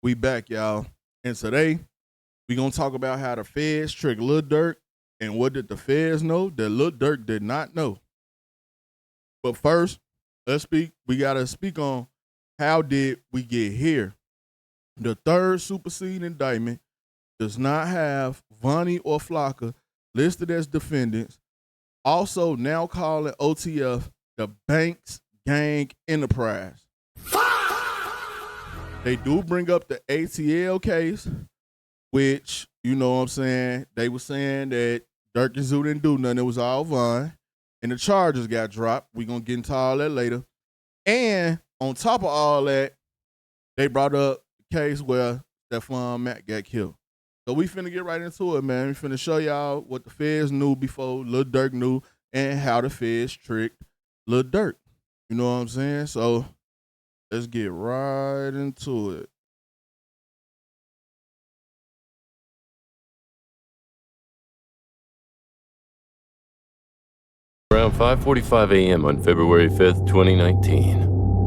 We back, y'all. And today, we going to talk about how the feds tricked Lil Durk and what did the feds know that Lil Durk did not know. But first, we got to speak on how did we get here. The third superseding indictment does not have Vonnie or Flocka listed as defendants, also now calling OTF the Banks Gang Enterprise. They do bring up the ATL case, which, you know what I'm saying, they were saying that Durk and Zoo didn't do nothing. It was all Von. And the charges got dropped. We're going to get into all that later. And on top of all that, they brought up the case where Stephon Mack got killed. So we finna get right into it, man. We finna show y'all what the feds knew before Lil Durk knew and how the feds tricked Lil Durk. You know what I'm saying? So let's get right into it. Around 5:45 a.m. on February 5th, 2019,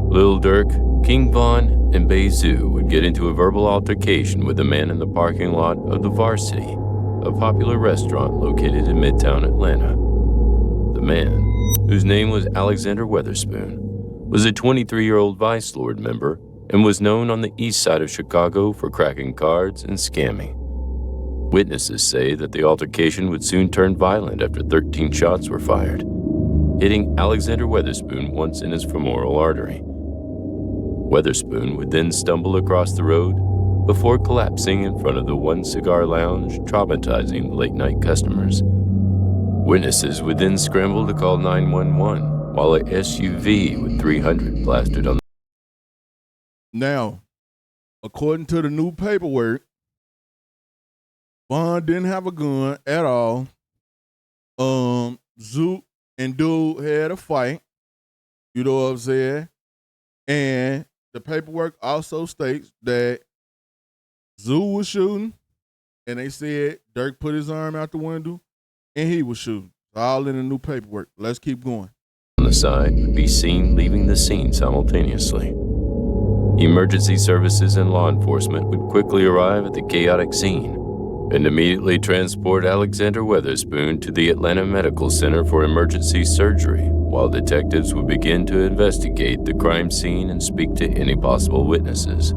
Lil Durk, King Von, and Bay Zoo would get into a verbal altercation with a man in the parking lot of the Varsity, a popular restaurant located in Midtown Atlanta. The man, whose name was Alexander Weatherspoon, was a 23-year-old Vice Lord member and was known on the east side of Chicago for cracking cards and scamming. Witnesses say that the altercation would soon turn violent after 13 shots were fired, hitting Alexander Weatherspoon once in his femoral artery. Weatherspoon would then stumble across the road before collapsing in front of the One Cigar Lounge, traumatizing late-night customers. Witnesses would then scramble to call 911 while a SUV with 300 blasted on. Now, according to the new paperwork, Von didn't have a gun at all. Zoot and Dude had a fight. You know what I'm saying? And the paperwork also states that Zoo was shooting, and they said Durk put his arm out the window, and he was shooting. All in the new paperwork. Let's keep going. On the side would be seen leaving the scene simultaneously. Emergency services and law enforcement would quickly arrive at the chaotic scene and immediately transport Alexander Weatherspoon to the Atlanta Medical Center for emergency surgery, while detectives would begin to investigate the crime scene and speak to any possible witnesses.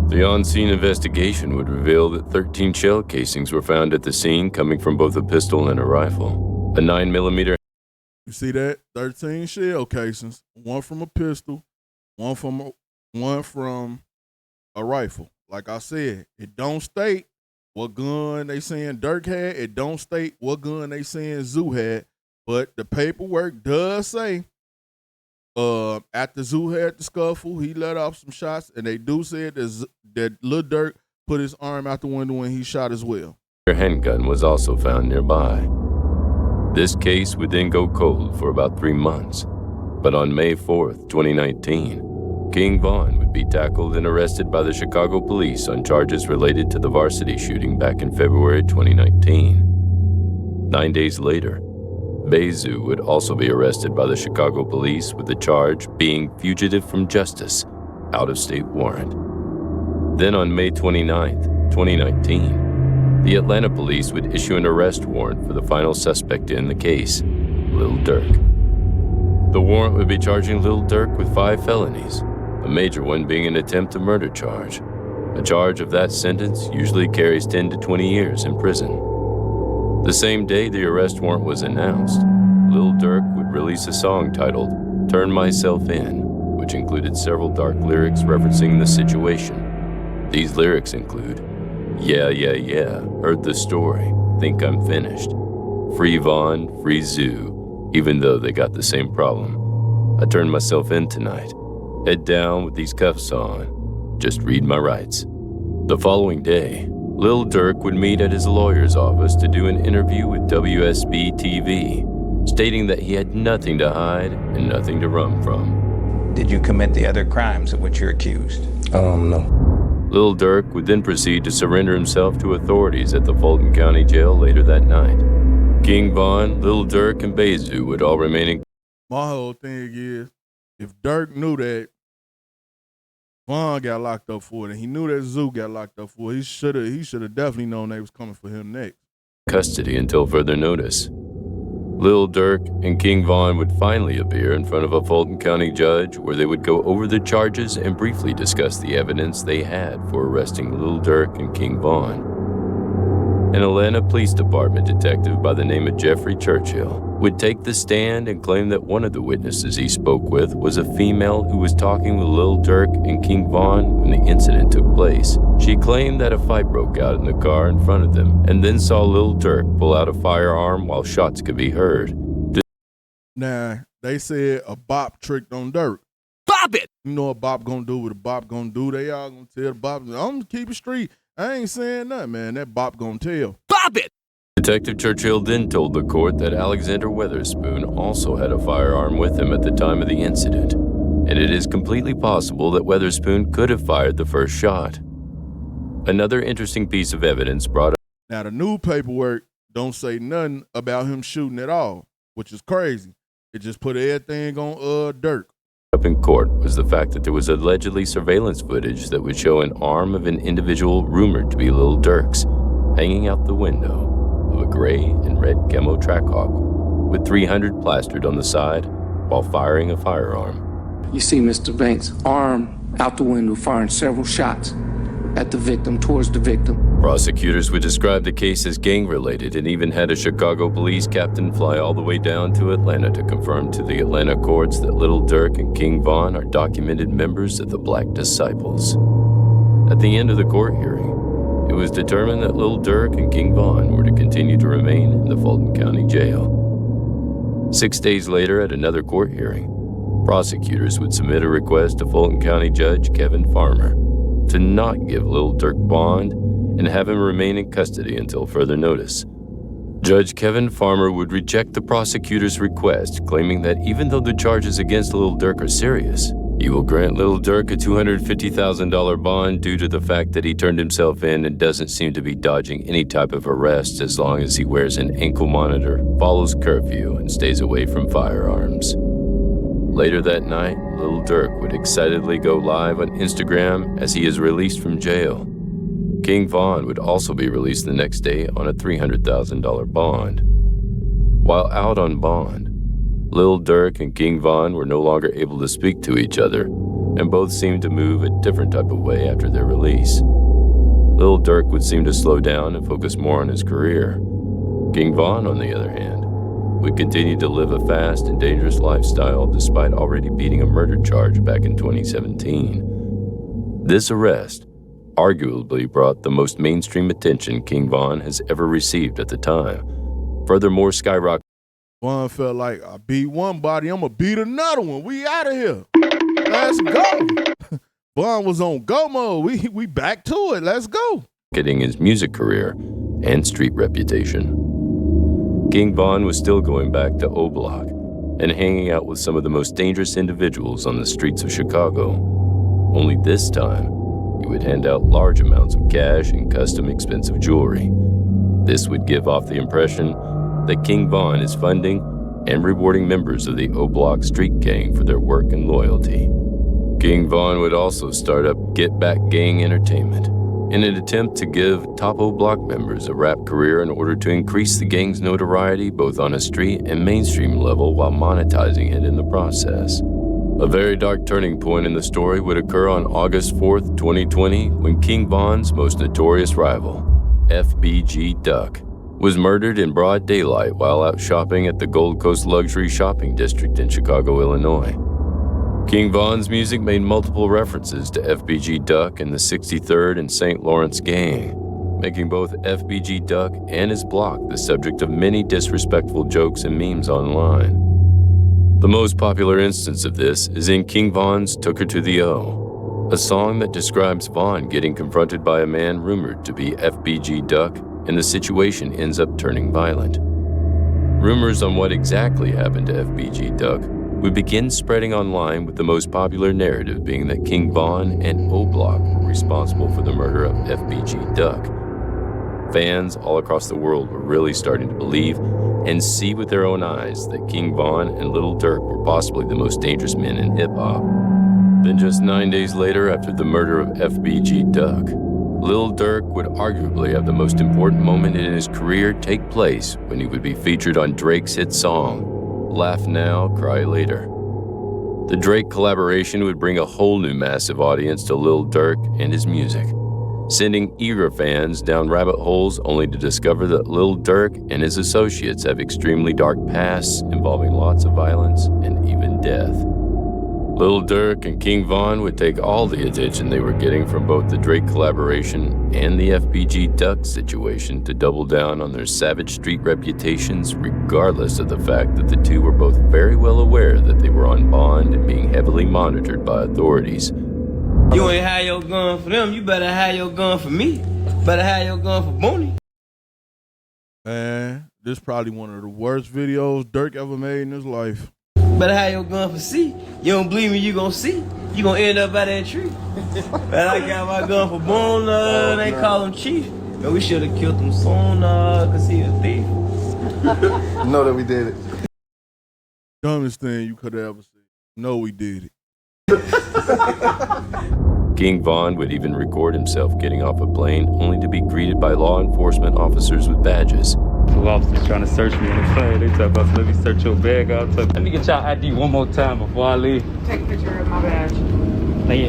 The on-scene investigation would reveal that 13 shell casings were found at the scene, coming from both a pistol and a rifle. A 9mm. You see that? 13 shell casings, one from a pistol, one from a rifle. Like I said, it don't state what gun they saying Durk had. It don't state what gun they saying Zoo had. But the paperwork does say after Zoo had the scuffle, he let off some shots, and they do say that Lil Durk put his arm out the window when he shot as well. Their handgun was also found nearby. This case would then go cold for about 3 months. But on May 4th, 2019, King Von would be tackled and arrested by the Chicago police on charges related to the Varsity shooting back in February 2019. 9 days later, Bay Zoo would also be arrested by the Chicago police with the charge being fugitive from justice, out-of-state warrant. Then on May 29th, 2019, the Atlanta police would issue an arrest warrant for the final suspect in the case, Lil Durk. The warrant would be charging Lil Durk with 5 felonies, a major one being an attempt to murder charge. A charge of that sentence usually carries 10 to 20 years in prison. The same day the arrest warrant was announced, Lil Durk would release a song titled "Turn Myself In," which included several dark lyrics referencing the situation. These lyrics include, "Yeah, yeah, yeah, heard the story, think I'm finished. Free Von, free Zoo, even though they got the same problem. I turned myself in tonight. Head down with these cuffs on. Just read my rights." The following day, Lil Durk would meet at his lawyer's office to do an interview with WSB-TV, stating that he had nothing to hide and nothing to run from. Did you commit the other crimes of which you're accused? No. Lil Durk would then proceed to surrender himself to authorities at the Fulton County Jail later that night. King Von, Lil Durk, and Bay Zoo would all remain in. My whole thing is, if Durk knew that Vaughn got locked up for it, and he knew that Zoo got locked up for it. He should have definitely known they was coming for him next. Custody until further notice. Lil Durk and King Von would finally appear in front of a Fulton County judge where they would go over the charges and briefly discuss the evidence they had for arresting Lil Durk and King Von. An Atlanta Police Department detective by the name of Jeffrey Churchill would take the stand and claim that one of the witnesses he spoke with was a female who was talking with Lil Durk and King Von when the incident took place. She claimed that a fight broke out in the car in front of them and then saw Lil Durk pull out a firearm while shots could be heard. Now, they said a bop tricked on Durk. Bop it! You know what Bop gonna do, what a Bop gonna do. They all gonna tell the Bop, I'm gonna keep it street. I ain't saying nothing, man. That Bop gonna tell. Bop it! Detective Churchill then told the court that Alexander Weatherspoon also had a firearm with him at the time of the incident, and it is completely possible that Weatherspoon could have fired the first shot. Another interesting piece of evidence brought up. Now, the new paperwork don't say nothing about him shooting at all, which is crazy. It just put everything on Durk. Up in court was the fact that there was allegedly surveillance footage that would show an arm of an individual rumored to be Lil Durk's hanging out the window of a gray and red camo Trackhawk with 300 plastered on the side while firing a firearm. You see Mr. Banks' arm out the window firing several shots at the victim, towards the victim. Prosecutors would describe the case as gang-related and even had a Chicago police captain fly all the way down to Atlanta to confirm to the Atlanta courts that Lil Durk and King Von are documented members of the Black Disciples. At the end of the court hearing, it was determined that Lil Durk and King Von were to continue to remain in the Fulton County Jail. 6 days later, at another court hearing, prosecutors would submit a request to Fulton County Judge Kevin Farmer to not give Lil Durk bond and have him remain in custody until further notice. Judge Kevin Farmer would reject the prosecutor's request, claiming that even though the charges against Lil Durk are serious, he will grant Lil Durk a $250,000 bond due to the fact that he turned himself in and doesn't seem to be dodging any type of arrest as long as he wears an ankle monitor, follows curfew, and stays away from firearms. Later that night, Lil Durk would excitedly go live on Instagram as he is released from jail. King Von would also be released the next day on a $300,000 bond. While out on bond, Lil Durk and King Von were no longer able to speak to each other, and both seemed to move a different type of way after their release. Lil Durk would seem to slow down and focus more on his career. King Von, on the other hand, would continue to live a fast and dangerous lifestyle despite already beating a murder charge back in 2017. This arrest arguably brought the most mainstream attention King Von has ever received at the time. Furthermore, skyrocketed. Vaughn felt like, I beat one body, I'm going to beat another one. We out of here. Let's go. Vaughn was on go mode. We back to it. Let's go. Getting his music career and street reputation. King Von was still going back to O Block and hanging out with some of the most dangerous individuals on the streets of Chicago. Only this time, he would hand out large amounts of cash and custom expensive jewelry. This would give off the impression that King Von is funding and rewarding members of the O Block street gang for their work and loyalty. King Von would also start up Get Back Gang Entertainment in an attempt to give top O Block members a rap career in order to increase the gang's notoriety both on a street and mainstream level while monetizing it in the process. A very dark turning point in the story would occur on August 4th, 2020, when King Von's most notorious rival, FBG Duck, was murdered in broad daylight while out shopping at the Gold Coast Luxury Shopping District in Chicago, Illinois. King Von's music made multiple references to FBG Duck and the 63rd and St. Lawrence Gang, making both FBG Duck and his block the subject of many disrespectful jokes and memes online. The most popular instance of this is in King Von's Took Her to the O, a song that describes Von getting confronted by a man rumored to be FBG Duck, and the situation ends up turning violent. Rumors on what exactly happened to FBG Duck would begin spreading online, with the most popular narrative being that King Von and O Block were responsible for the murder of FBG Duck. Fans all across the world were really starting to believe and see with their own eyes that King Von and Lil Durk were possibly the most dangerous men in hip-hop. Then just 9 days later, after the murder of FBG Duck, Lil Durk would arguably have the most important moment in his career take place when he would be featured on Drake's hit song, Laugh Now, Cry Later. The Drake collaboration would bring a whole new massive audience to Lil Durk and his music, sending eager fans down rabbit holes only to discover that Lil Durk and his associates have extremely dark pasts involving lots of violence and even death. Lil Durk and King Von would take all the attention they were getting from both the Drake collaboration and the FBG Duck situation to double down on their savage street reputations, regardless of the fact that the two were both very well aware that they were on bond and being heavily monitored by authorities. You ain't have your gun for them, you better have your gun for me. Better have your gun for Booney. Man, this is probably one of the worst videos Durk ever made in his life. Better have your gun for C. You don't believe me, you gon' see. You gon' end up by that tree. But I got my gun for Boone, they call him Chief. But we should've killed him sooner, cause he a thief. Know that we did it. Dumbest thing you could have ever seen. No, we did it. King Von would even record himself getting off a plane only to be greeted by law enforcement officers with badges. Two officers trying to search me in the plane. They talk about, let me search your bag out. Let me get y'all ID one more time before I leave. Take a picture of my badge.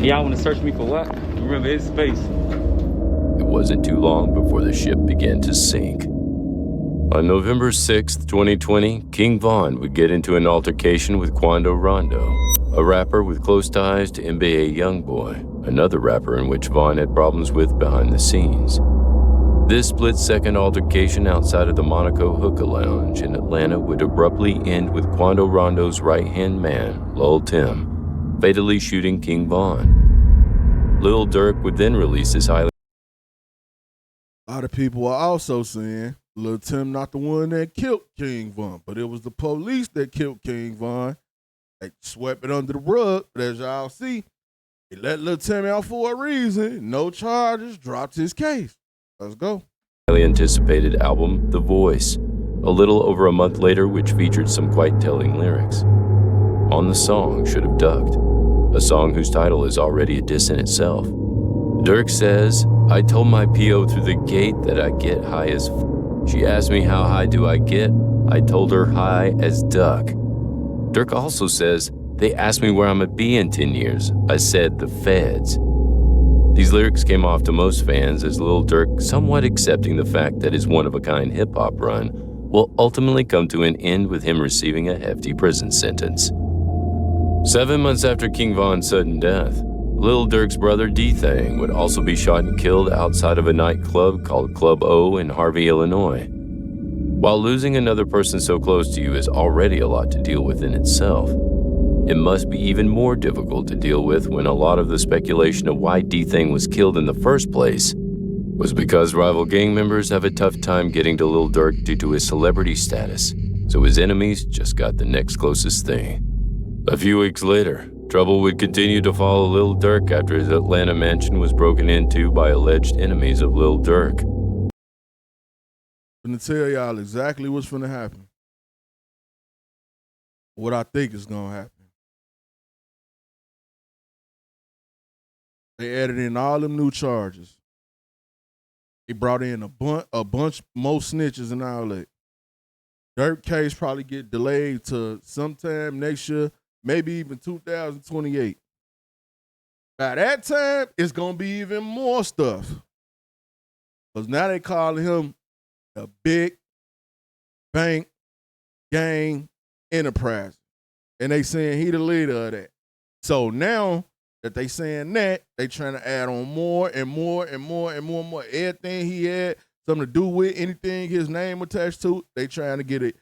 Y'all want to search me for what? Remember, it's space. It wasn't too long before the ship began to sink. On November 6th, 2020, King Von would get into an altercation with Quando Rondo, a rapper with close ties to NBA Youngboy, another rapper in which Von had problems with behind the scenes. This split-second altercation outside of the Monaco Hookah Lounge in Atlanta would abruptly end with Quando Rondo's right-hand man, Lil Tim, fatally shooting King Von. Lil Durk would then release his highly... A lot of people are also saying Lil Tim not the one that killed King Von, but it was the police that killed King Von. They swept it under the rug, but as y'all see, they let Lil Tim out for a reason. No charges, dropped his case. Let's go. highly anticipated album, The Voice, a little over a month later, which featured some quite telling lyrics. On the song, Should Have Ducked, a song whose title is already a diss in itself. Durk says, I told my PO through the gate that I get high as She asked me how high do I get? I told her high as duck. Durk also says, they asked me where I'm gonna be in 10 years. I said, the feds. These lyrics came off to most fans as Lil Durk somewhat accepting the fact that his one-of-a-kind hip-hop run will ultimately come to an end with him receiving a hefty prison sentence. 7 months after King Von's sudden death, Lil Durk's brother D-Thang would also be shot and killed outside of a nightclub called Club O in Harvey, Illinois. While losing another person so close to you is already a lot to deal with in itself, it must be even more difficult to deal with when a lot of the speculation of why D-Thang was killed in the first place was because rival gang members have a tough time getting to Lil Durk due to his celebrity status, so his enemies just got the next closest thing. A few weeks later, trouble would continue to follow Lil Durk after his Atlanta mansion was broken into by alleged enemies of Lil Durk. I'm gonna tell y'all exactly what's gonna happen. What I think is gonna happen. They added in all them new charges. They brought in a bunch more snitches and all that. Durk case probably get delayed to sometime next year, maybe even 2028. By that time, it's gonna be even more stuff. Because now they calling him a big bank gang enterprise. And they saying he the leader of that. So now that they saying that, they trying to add on more and more and more and more and more. Everything he had something to do with, anything his name attached to, they trying to get it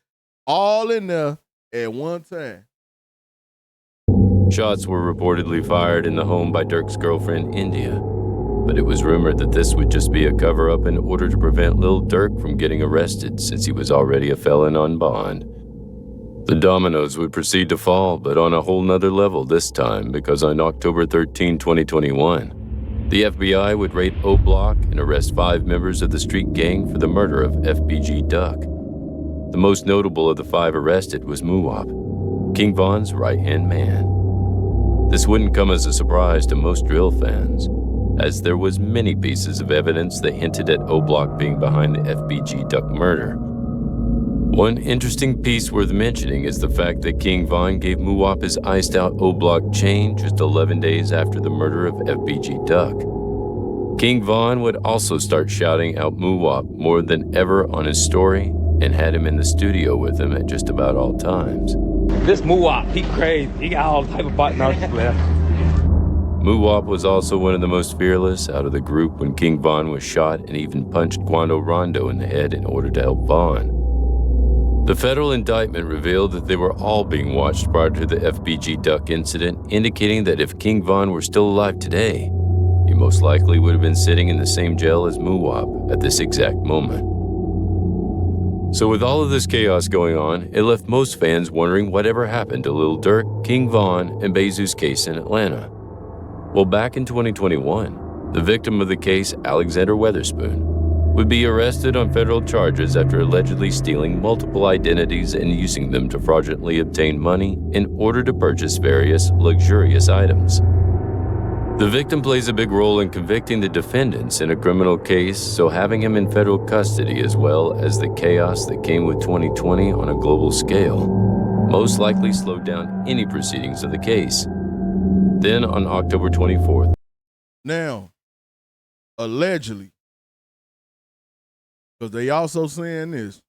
all in there at one time. Shots were reportedly fired in the home by Durk's girlfriend, India, but it was rumored that this would just be a cover-up in order to prevent Lil Durk from getting arrested since he was already a felon on bond. The dominoes would proceed to fall, but on a whole nother level this time, because on October 13, 2021, the FBI would raid O Block and arrest 5 members of the street gang for the murder of FBG Duck. The most notable of the 5 arrested was Muwop, King Von's right-hand man. This wouldn't come as a surprise to most drill fans, as there was many pieces of evidence that hinted at O-Block being behind the FBG Duck murder. One interesting piece worth mentioning is the fact that King Von gave Muwap his iced-out O-Block chain just 11 days after the murder of FBG Duck. King Von would also start shouting out Muwap more than ever on his story and had him in the studio with him at just about all times. This Muwap, he crazy. He got all type of button on his left. Muwap was also one of the most fearless out of the group when King Von was shot and even punched Quando Rondo in the head in order to help Von. The federal indictment revealed that they were all being watched prior to the FBG Duck incident, indicating that if King Von were still alive today, he most likely would have been sitting in the same jail as Muwap at this exact moment. So with all of this chaos going on, it left most fans wondering whatever happened to Lil Durk, King Von, and Bezu's case in Atlanta. Well, back in 2021, the victim of the case, Alexander Weatherspoon, would be arrested on federal charges after allegedly stealing multiple identities and using them to fraudulently obtain money in order to purchase various luxurious items. The victim plays a big role in convicting the defendants in a criminal case, so having him in federal custody as well as the chaos that came with 2020 on a global scale most likely slowed down any proceedings of the case. Then on October 24th. Now, allegedly, because they also saying this,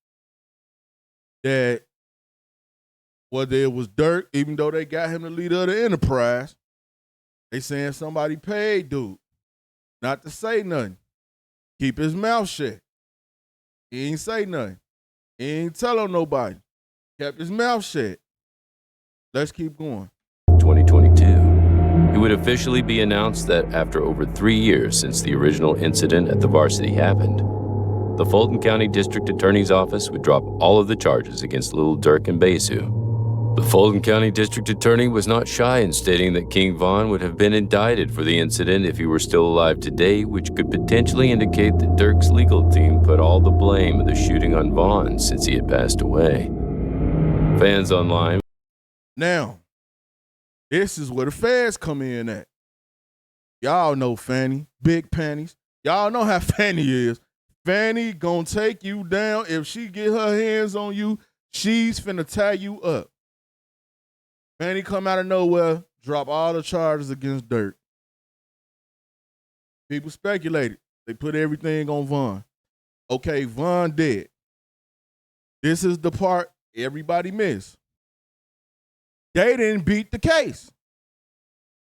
that whether it was Durk, even though they got him the leader of the enterprise, they saying somebody paid dude not to say nothing. Keep his mouth shut. He ain't say nothing. He ain't tell on nobody. Kept his mouth shut. Let's keep going. 2022. It would officially be announced that after over 3 years since the original incident at the Varsity happened, the Fulton County District Attorney's Office would drop all of the charges against Lil Durk and Bezu. The Fulton County District Attorney was not shy in stating that King Von would have been indicted for the incident if he were still alive today, which could potentially indicate that Durk's legal team put all the blame of the shooting on Von since he had passed away. Fans online. Now, this is where the feds come in at. Y'all know Fanny, big panties. Y'all know how Fanny is. Fanny gonna take you down. If she get her hands on you, she's finna tie you up. Fanny come out of nowhere, drop all the charges against Durk. People speculated. They put everything on Von. Okay, Von dead. This is the part everybody missed. They didn't beat the case.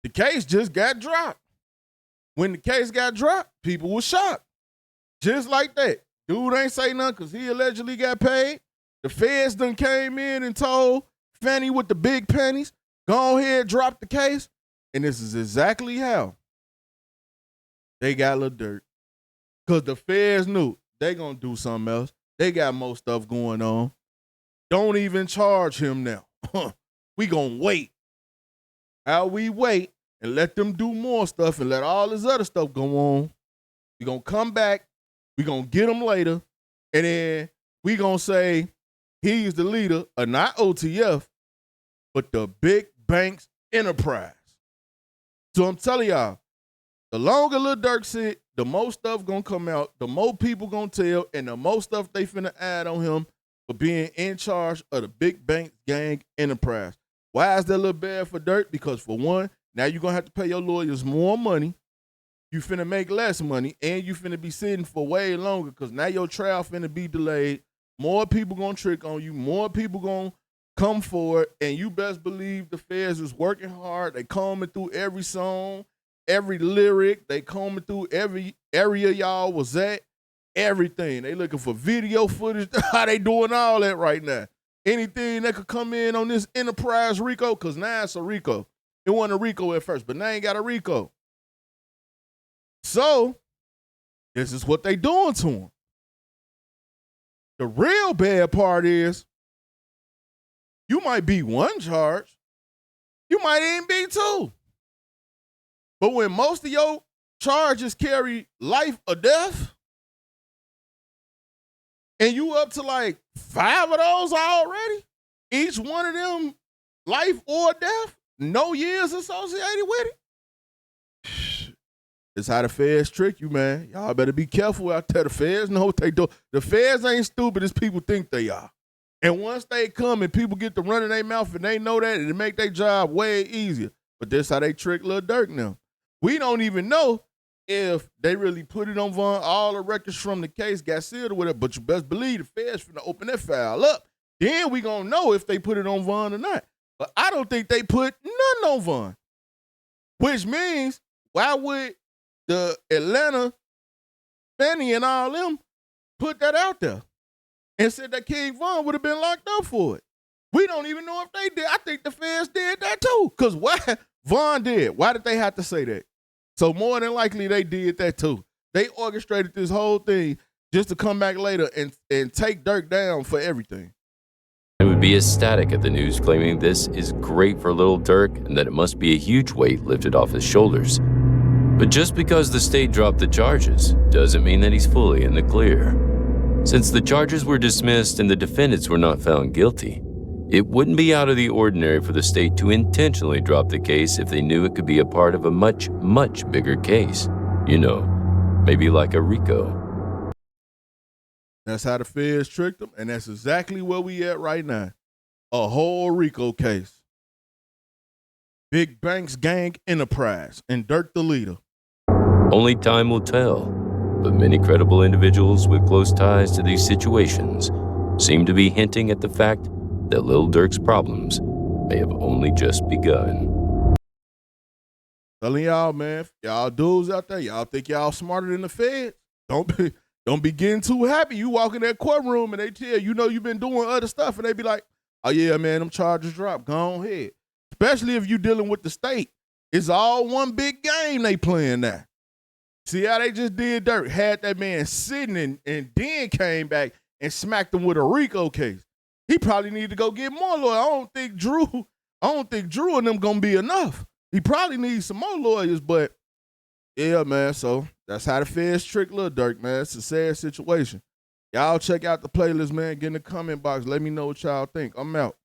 The case just got dropped. When the case got dropped, people were shocked. Just like that. Dude ain't say nothing because he allegedly got paid. The feds done came in and told Fanny with the big pennies, go ahead, drop the case. And this is exactly how they got Lil Durk. Because the feds knew they gonna do something else. They got more stuff going on. Don't even charge him now. We gonna wait. How we wait and let them do more stuff and let all this other stuff go on. We gonna come back. We gonna get him later. And then we gonna say he's the leader of not OTF, but the big banks enterprise. So I'm telling y'all, the longer Lil Durk sit, the more stuff gonna come out, the more people gonna tell, and the more stuff they finna add on him for being in charge of the big bank gang enterprise. Why is that a little bad for Durk? Because for one, now you're gonna have to pay your lawyers more money. You finna make less money, and you finna be sitting for way longer because now your trial finna be delayed. More people gonna trick on you. More people gonna come forward, and you best believe the feds is working hard. They combing through every song, every lyric. They combing through every area y'all was at, everything. They looking for video footage. How they doing all that right now? Anything that could come in on this enterprise RICO, because now it's a RICO. It wasn't a RICO at first, but now ain't got a RICO. So, this is what they doing to him. The real bad part is, you might be one charge, you might even be two. But when most of your charges carry life or death, and you up to like 5 of those already, each one of them life or death, no years associated with it. It's how the feds trick you, man. Y'all better be careful out there. The feds know what they do. The feds ain't stupid as people think they are. And once they come and people get to running their mouth and they know that, it make their job way easier. But that's how they trick Lil Durk now. We don't even know if they really put it on Von. All the records from the case got sealed or whatever, but you best believe the feds finna open that file up. Then we gonna know if they put it on Von or not. But I don't think they put nothing on Von. Which means, why would the Atlanta, Fanny and all them put that out there and said that King Von would have been locked up for it? We don't even know if they did. I think the feds did that too. Because why Von did? Why did they have to say that? So more than likely they did that too. They orchestrated this whole thing just to come back later and take Durk down for everything. It would be ecstatic at the news claiming this is great for Lil Durk and that it must be a huge weight lifted off his shoulders. But just because the state dropped the charges doesn't mean that he's fully in the clear. Since the charges were dismissed and the defendants were not found guilty, it wouldn't be out of the ordinary for the state to intentionally drop the case if they knew it could be a part of a much, much bigger case. You know, maybe like a RICO. That's how the feds tricked them, and that's exactly where we at right now. A whole RICO case. Big Banks Gang Enterprise, and Durk the leader. Only time will tell, but many credible individuals with close ties to these situations seem to be hinting at the fact that Lil Durk's problems may have only just begun. Telling y'all, man, y'all dudes out there, y'all think y'all smarter than the feds? Don't be getting too happy. You walk in that courtroom and they tell you know you've been doing other stuff, and they be like, oh yeah, man, them charges dropped. Go on ahead. Especially if you dealing with the state. It's all one big game they playing now. See how they just did Durk? Had that man sitting and then came back and smacked him with a RICO case. He probably need to go get more lawyers. I don't think Drew and them gonna be enough. He probably needs some more lawyers, but yeah, man. So that's how the feds trick Lil Durk, man. It's a sad situation. Y'all check out the playlist, man. Get in the comment box. Let me know what y'all think. I'm out.